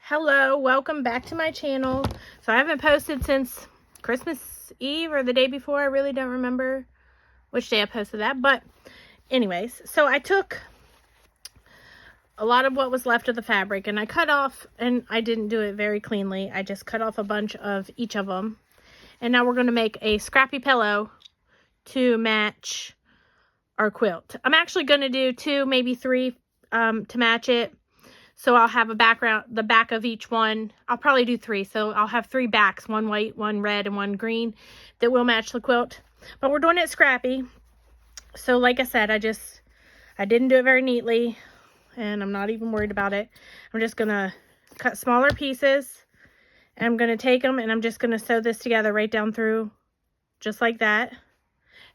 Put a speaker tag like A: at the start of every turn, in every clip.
A: Hello, welcome back to my channel. So I haven't posted since Christmas Eve or the day before. I really don't remember which day I posted that, but anyways, so I took a lot of what was left of the fabric and I cut off, and I didn't do it very cleanly. I just cut off a bunch of each of them. And now we're going to make a scrappy pillow to match our quilt. I'm actually going to do 2, maybe 3 to match it. So I'll have a background, the back of each one. I'll probably do 3. So I'll have 3 backs, 1 white, 1 red, and 1 green that will match the quilt. But we're doing it scrappy. So like I said, I didn't do it very neatly, and I'm not even worried about it. I'm just going to cut smaller pieces, and I'm going to take them and I'm just going to sew this together right down through just like that.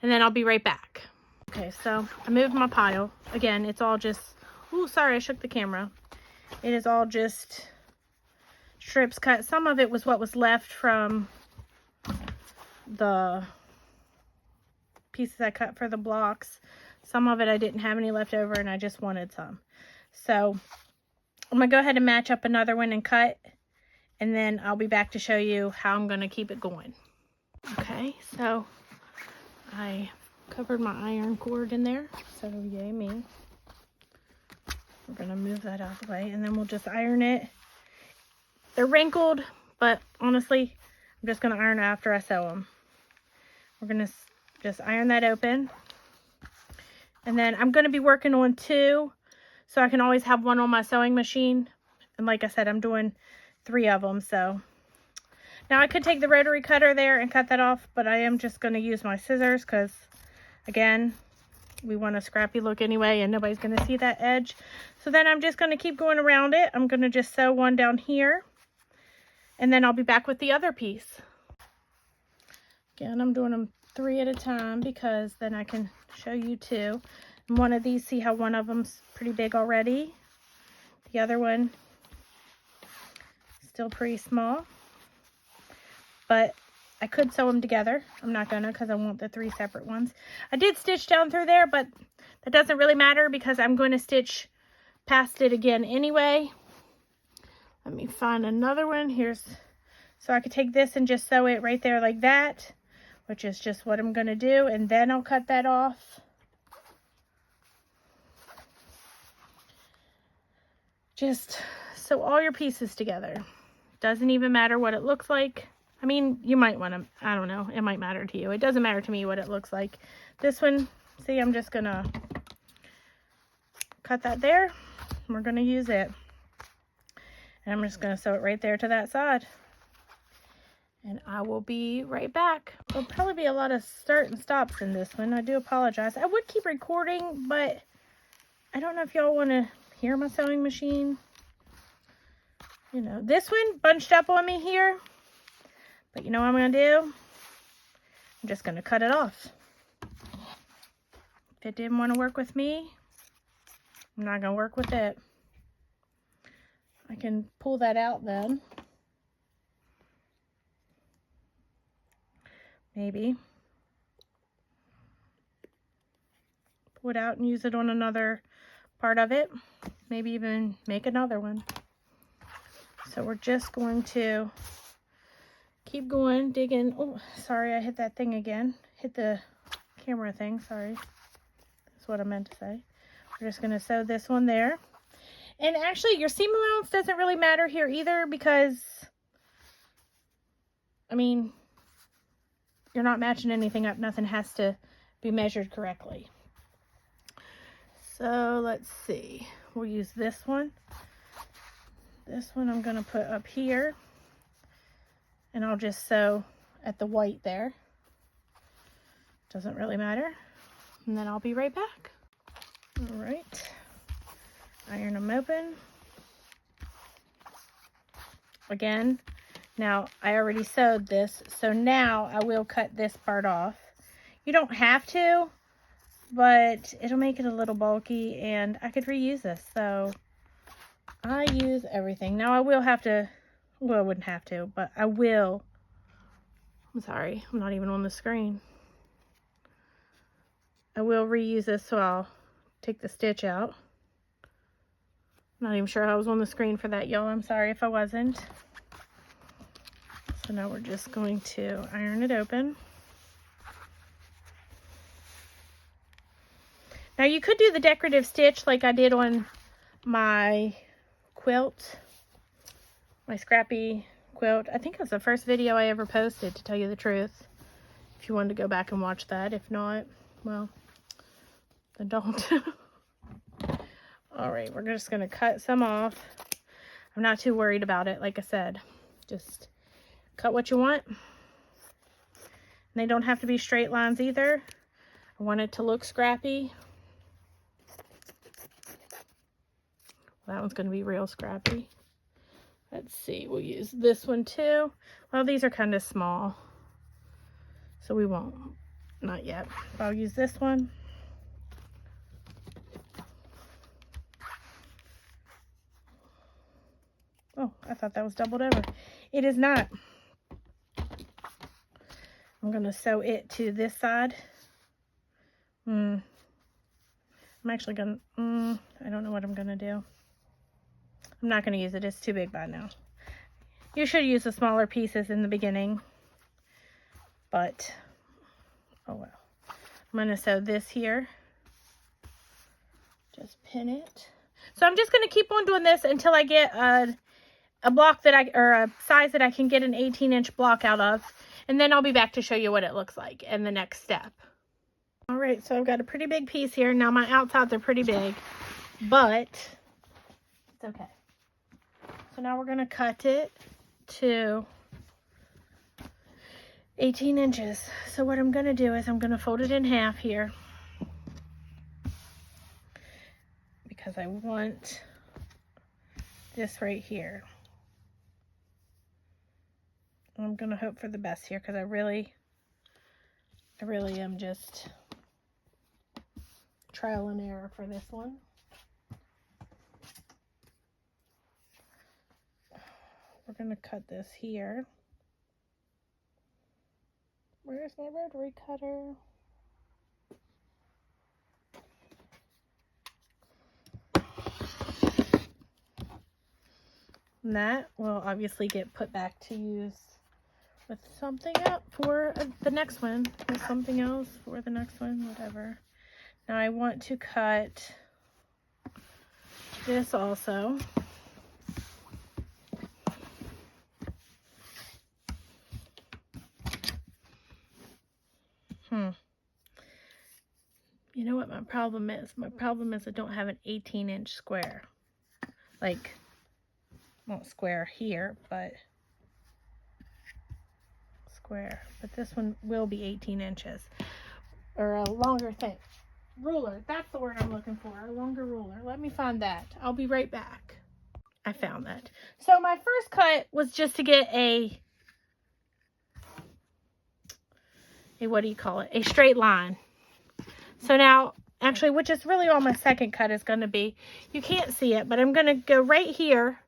A: And then I'll be right back. Okay, so I moved my pile. Again, it's all just, ooh, sorry, I shook the camera. It is all just strips cut. Some of it was what was left from the pieces I cut for the blocks. Some of it I didn't have any left over and I just wanted some. So I'm going to go ahead and match up another one and cut. And then I'll be back to show you how I'm going to keep it going. Okay, so I covered my iron cord in there. So yay me. We're going to move that out of the way, and then we'll just iron it. They're wrinkled, but honestly, I'm just going to iron it after I sew them. We're going to just iron that open. And then I'm going to be working on 2, so I can always have one on my sewing machine. And like I said, I'm doing 3 of them. So now I could take the rotary cutter there and cut that off, but I am just going to use my scissors because, again, we want a scrappy look anyway, and nobody's going to see that edge. So then I'm just going to keep going around it. I'm going to just sew one down here, and then I'll be back with the other piece. Again, I'm doing them 3 at a time because then I can show you 2. And one of these, see how one of them's pretty big already. The other one, still pretty small. But I could sew them together. I'm not gonna because I want the 3 separate ones. I did stitch down through there, but that doesn't really matter because I'm going to stitch past it again anyway. Let me find another one. So I could take this and just sew it right there like that, which is just what I'm going to do, and then I'll cut that off. Just sew all your pieces together. Doesn't even matter what it looks like. I mean, you might want to, I don't know, it might matter to you. It doesn't matter to me what it looks like. This one, see, I'm just going to cut that there. We're going to use it. And I'm just going to sew it right there to that side. And I will be right back. There'll probably be a lot of start and stops in this one. I do apologize. I would keep recording, but I don't know if y'all want to hear my sewing machine. You know, this one bunched up on me here. But you know what I'm going to do? I'm just going to cut it off. If it didn't want to work with me, I'm not going to work with it. I can pull that out then. Maybe. Pull it out and use it on another part of it. Maybe even make another one. So we're just going to keep going, digging. Oh, sorry, I hit that thing again. Hit the camera thing, sorry. That's what I meant to say. We're just going to sew this one there. And actually, your seam allowance doesn't really matter here either because, I mean, you're not matching anything up. Nothing has to be measured correctly. So, let's see. We'll use this one. This one I'm going to put up here. And I'll just sew at the white there. Doesn't really matter. And then I'll be right back. All right. Iron them open. Again, now I already sewed this, so now I will cut this part off. You don't have to, but it'll make it a little bulky, and I could reuse this. So I use everything. Now I will have to, well, I wouldn't have to, but I will. I'm sorry, I'm not even on the screen. I will reuse this, so I'll take the stitch out. not even sure I was on the screen for that, y'all. I'm sorry if I wasn't. So now we're just going to iron it open. Now you could do the decorative stitch like I did on my quilt, my Scrappy quilt. I think it was the first video I ever posted, to tell you the truth. If you wanted to go back and watch that. If not, well, then don't. All right, we're just going to cut some off. I'm not too worried about it, like I said. Just cut what you want. And they don't have to be straight lines either. I want it to look scrappy. That one's going to be real scrappy. Let's see, we'll use this one too. Well, these are kind of small, so we won't. Not yet. But I'll use this one. Oh, I thought that was doubled over. It is not. I'm going to sew it to this side. I'm actually going to, I don't know what I'm going to do. I'm not going to use it. It's too big by now. You should use the smaller pieces in the beginning. But, oh well. I'm going to sew this here. Just pin it. So I'm just going to keep on doing this until I get a block that or a size that I can get an 18-inch block out of. And then I'll be back to show you what it looks like and the next step. All right, so I've got a pretty big piece here. Now my outsides are pretty big, but it's okay. So now we're going to cut it to 18 inches. So what I'm going to do is I'm going to fold it in half here, because I want this right here. I'm going to hope for the best here, because I really am just trial and error for this one. We're going to cut this here. Where's my rotary cutter? And that will obviously get put back to use with something up for the next one. With something else for the next one, whatever. Now I want to cut this also. You know what my problem is? My problem is I don't have an 18-inch square. Like, not square here, but square. But this one will be 18 inches. Or a longer thing. Ruler. That's the word I'm looking for. A longer ruler. Let me find that. I'll be right back. I found that. So my first cut was just to get a what do you call it? A straight line. So now, actually, which is really all my second cut is going to be. You can't see it, but I'm going to go right here.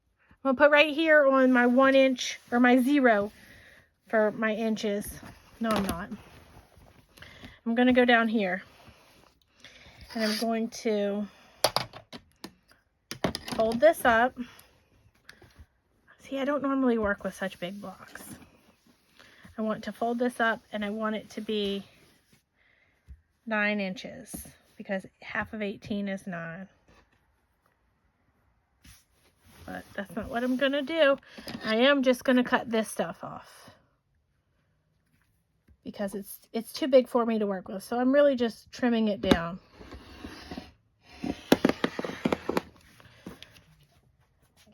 A: I'm going to put right here on my 1 inch, or my 0 for my inches. No, I'm not. I'm going to go down here. And I'm going to fold this up. See, I don't normally work with such big blocks. I want to fold this up, and I want it to be 9 inches, because half of 18 is 9. But that's not what I'm going to do. I am just going to cut this stuff off, because it's too big for me to work with. So I'm really just trimming it down.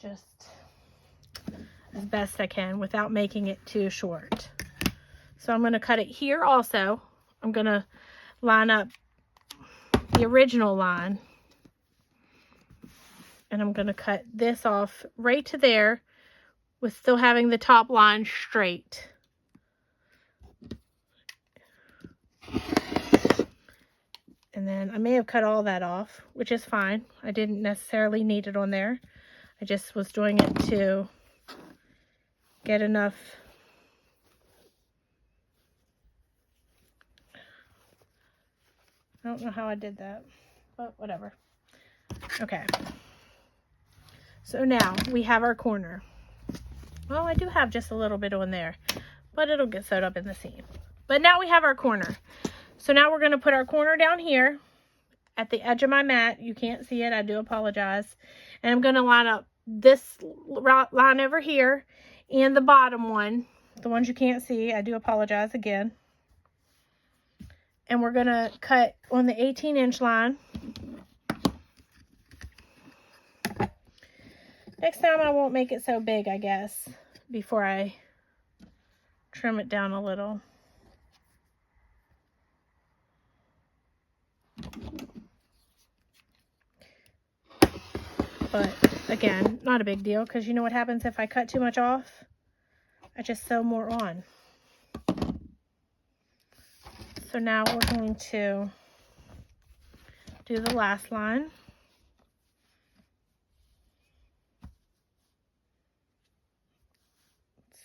A: Just as best I can without making it too short. So I'm going to cut it here also. I'm going to line up the original line, and I'm going to cut this off right to there with still having the top line straight. And then I may have cut all that off, which is fine. I didn't necessarily need it on there. I just was doing it to get enough I don't know how I did that, but whatever. Okay. So now we have our corner. Well, I do have just a little bit on there, but it'll get sewed up in the seam. But now we have our corner. So now we're going to put our corner down here at the edge of my mat. You can't see it. I do apologize. And I'm going to line up this line over here and the bottom one. The ones you can't see. I do apologize again. And we're going to cut on the 18-inch line. Next time I won't make it so big, I guess, before I trim it down a little. But again, not a big deal, because you know what happens if I cut too much off? I just sew more on. So now we're going to do the last line.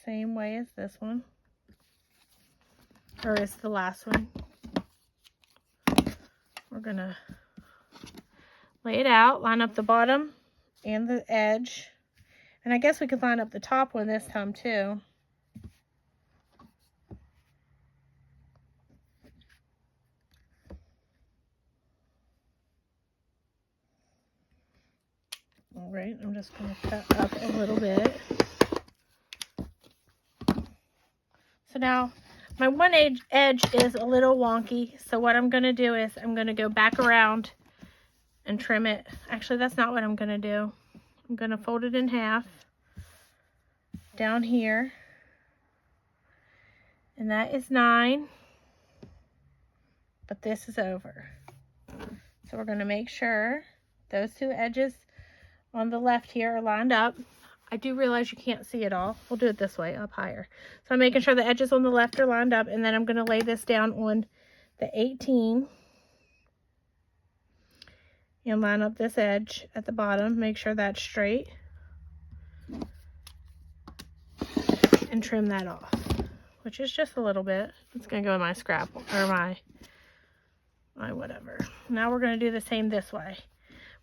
A: Same way as this one, or as the last one. We're gonna lay it out, line up the bottom and the edge, and I guess we could line up the top one this time too. All right, I'm just gonna cut up a little bit. So now my one edge is a little wonky, so what I'm going to do is I'm going to go back around and trim it. Actually, that's not what I'm going to do. I'm going to fold it in half down here, and that is 9, but this is over. So we're going to make sure those two edges on the left here are lined up. I do realize you can't see it all. We'll do it this way, up higher. So I'm making sure the edges on the left are lined up, and then I'm going to lay this down on the 18 and line up this edge at the bottom. Make sure that's straight and trim that off, which is just a little bit. It's going to go in my scrap or my whatever. Now we're going to do the same this way.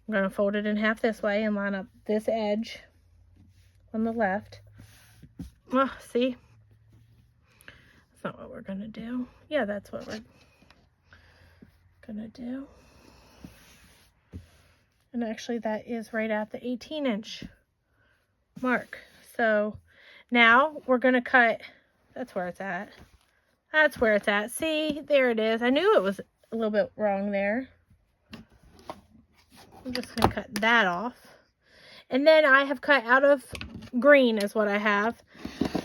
A: I'm going to fold it in half this way and line up this edge on the left. Oh, see? That's not what we're going to do. Yeah, that's what we're going to do. And actually that is right at the 18-inch mark. So now we're going to cut, that's where it's at. That's where it's at. See, there it is. I knew it was a little bit wrong there. I'm just going to cut that off. And then I have cut out of green is what I have.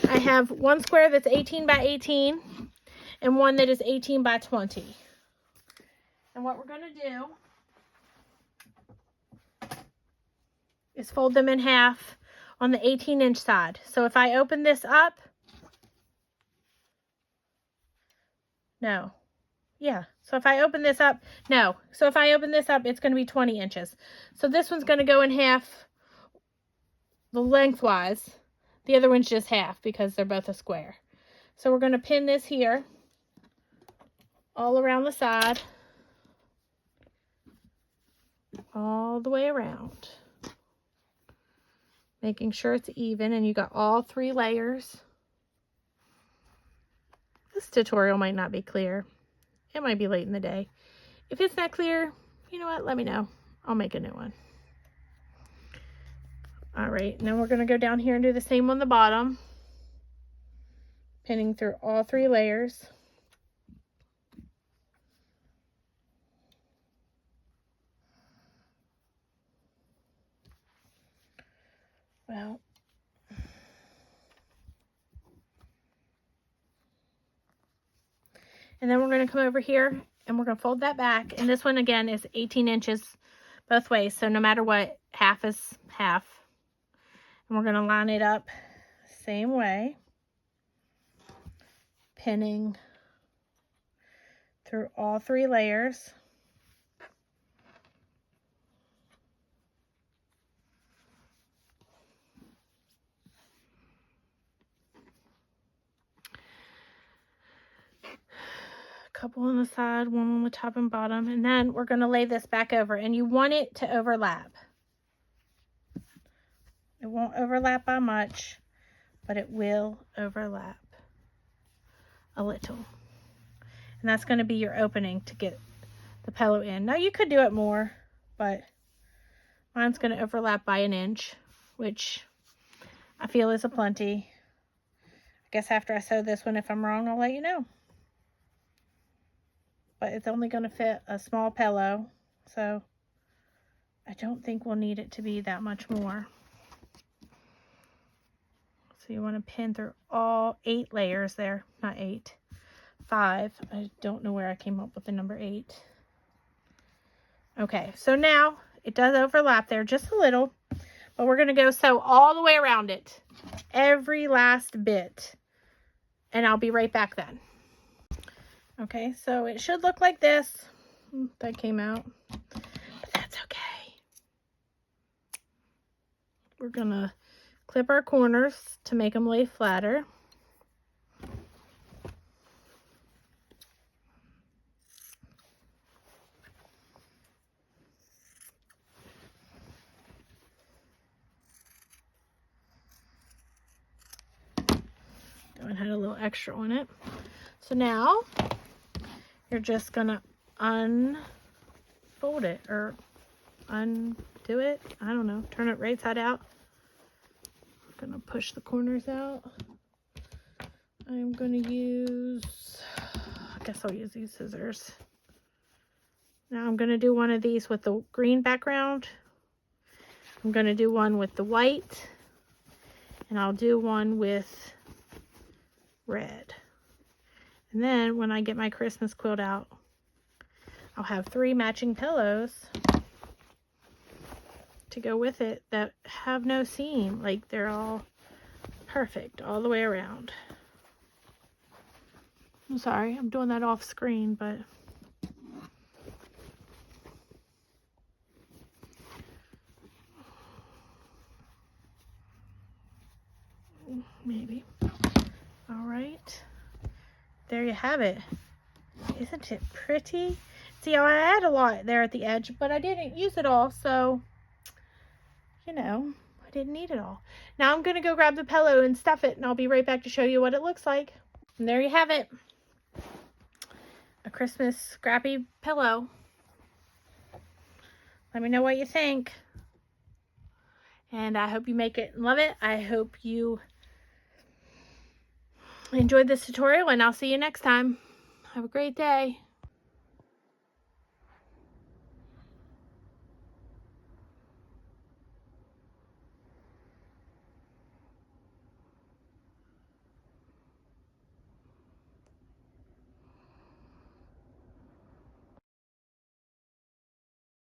A: I have one square that's 18 by 18 and one that is 18 by 20. And what we're going to do is fold them in half on the 18-inch side. So if I open this up, So if I open this up, So if I open this up, it's going to be 20 inches. So this one's going to go in half the lengthwise. The other one's just half because they're both a square. So we're going to pin this here all around the side, all the way around, making sure it's even, and you got all 3 layers. This tutorial might not be clear. It might be late in the day. If it's not clear, you know what? Let me know. I'll make a new one. All right, now we're going to go down here and do the same on the bottom, pinning through all 3 layers. Well, and then we're going to come over here and we're going to fold that back. And this one again is 18 inches both ways. So no matter what, half is half. And we're going to line it up same way, pinning through all 3 layers. Couple on the side, one on the top and bottom, and then we're going to lay this back over, and you want it to overlap. won't overlap by much, but it will overlap a little. And that's going to be your opening to get the pillow in. Now you could do it more, but mine's going to overlap by 1 inch, which I feel is a plenty. I guess after I sew this one, if I'm wrong, I'll let you know. But it's only going to fit a small pillow, so I don't think we'll need it to be that much more. So you want to pin through all 8 layers there. Not 8, 5. I don't know where I came up with the number 8. Okay, so now it does overlap there just a little, but we're going to go sew all the way around it, every last bit, and I'll be right back then. Okay, so it should look like this. That came out, but that's okay. We're going to clip our corners to make them lay flatter. And had a little extra on it. So now you're just gonna unfold it or undo it. I don't know. Turn it right side out. I'm gonna push the corners out. I'm gonna use, I guess I'll use these scissors. Now I'm gonna do one of these with the green background. I'm gonna do one with the white, and I'll do one with red. And then when I get my Christmas quilt out, I'll have 3 matching pillows to go with it that have no seam. Like, they're all perfect all the way around. I'm sorry, I'm doing that off screen, but maybe. All right, there you have it. Isn't it pretty? See how I had a lot there at the edge, but I didn't use it all, so, you know, I didn't need it all. Now I'm going to go grab the pillow and stuff it, and I'll be right back to show you what it looks like. And there you have it. A Christmas scrappy pillow. Let me know what you think. And I hope you make it and love it. I hope you enjoyed this tutorial, and I'll see you next time. Have a great day.